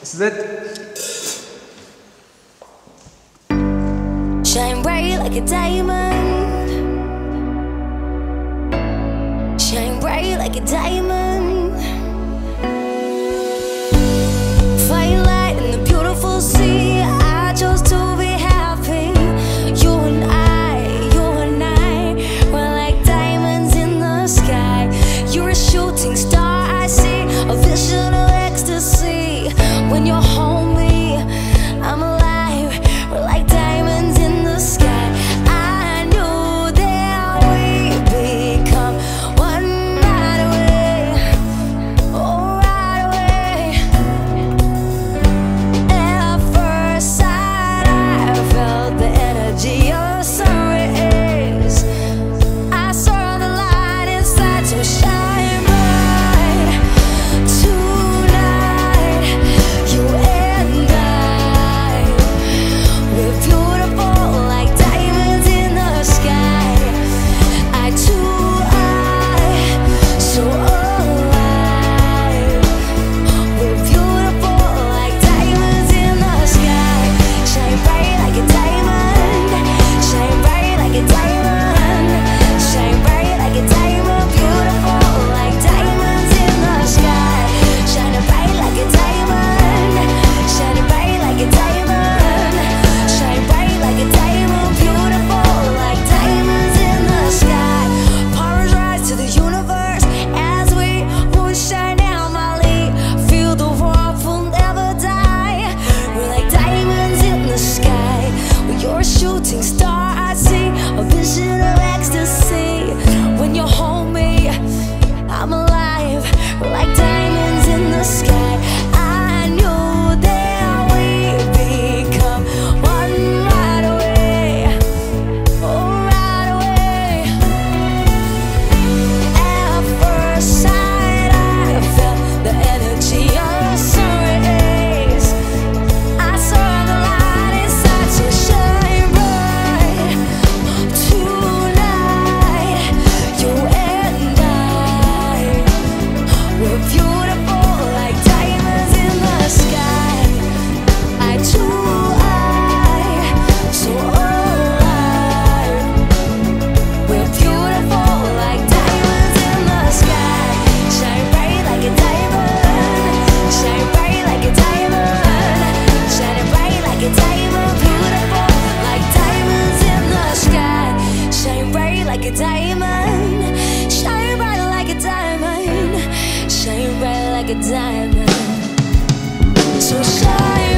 Is that? Shine bright like a diamond. Shine bright like a diamond. Fire light in the beautiful sea. I chose to be happy. You and I, we're like diamonds in the sky. You're a shooting star, I see a vision of ecstasy. When you're home, I'm alive. We're like diamonds in the sky. I knew that we'd become one right away. Oh, right away. At first sight, I felt the energy of sun rays. I saw the light inside to shine bright. Tonight, you and I, we're beautiful like diamonds in the sky. Eye to eye, so alive. We're beautiful like diamonds in the sky. Shine bright like a diamond. Shine bright like a diamond. Shine bright like a diamond. Beautiful like diamonds in the sky. Shining bright like a diamond. Shining bright like a diamond. Shine bright like a diamond. Beautiful like diamonds in the sky. Powers rise to the universe as we moonshine down Mali. Feel the warmth will never die. We're like diamonds in the sky. When you're a shooting star, I see a vision of ecstasy. When you're home, I'm alive. We're like diamonds in the sky. I knew that we'd become one right away. Oh, right away. At first sight, I felt the energy of sun rays. I saw the light inside to shine bright. Tonight, you and I, we're beautiful like diamonds in the sky. Eye to eye, so alive. We're beautiful like diamonds in the sky. Shine bright like a diamond. Shine bright like a diamond. Shining bright like a diamond. Beautiful like diamonds in the sky. Shine bright like a diamond. Shine bright like a diamond. Shine bright like a diamond. So shine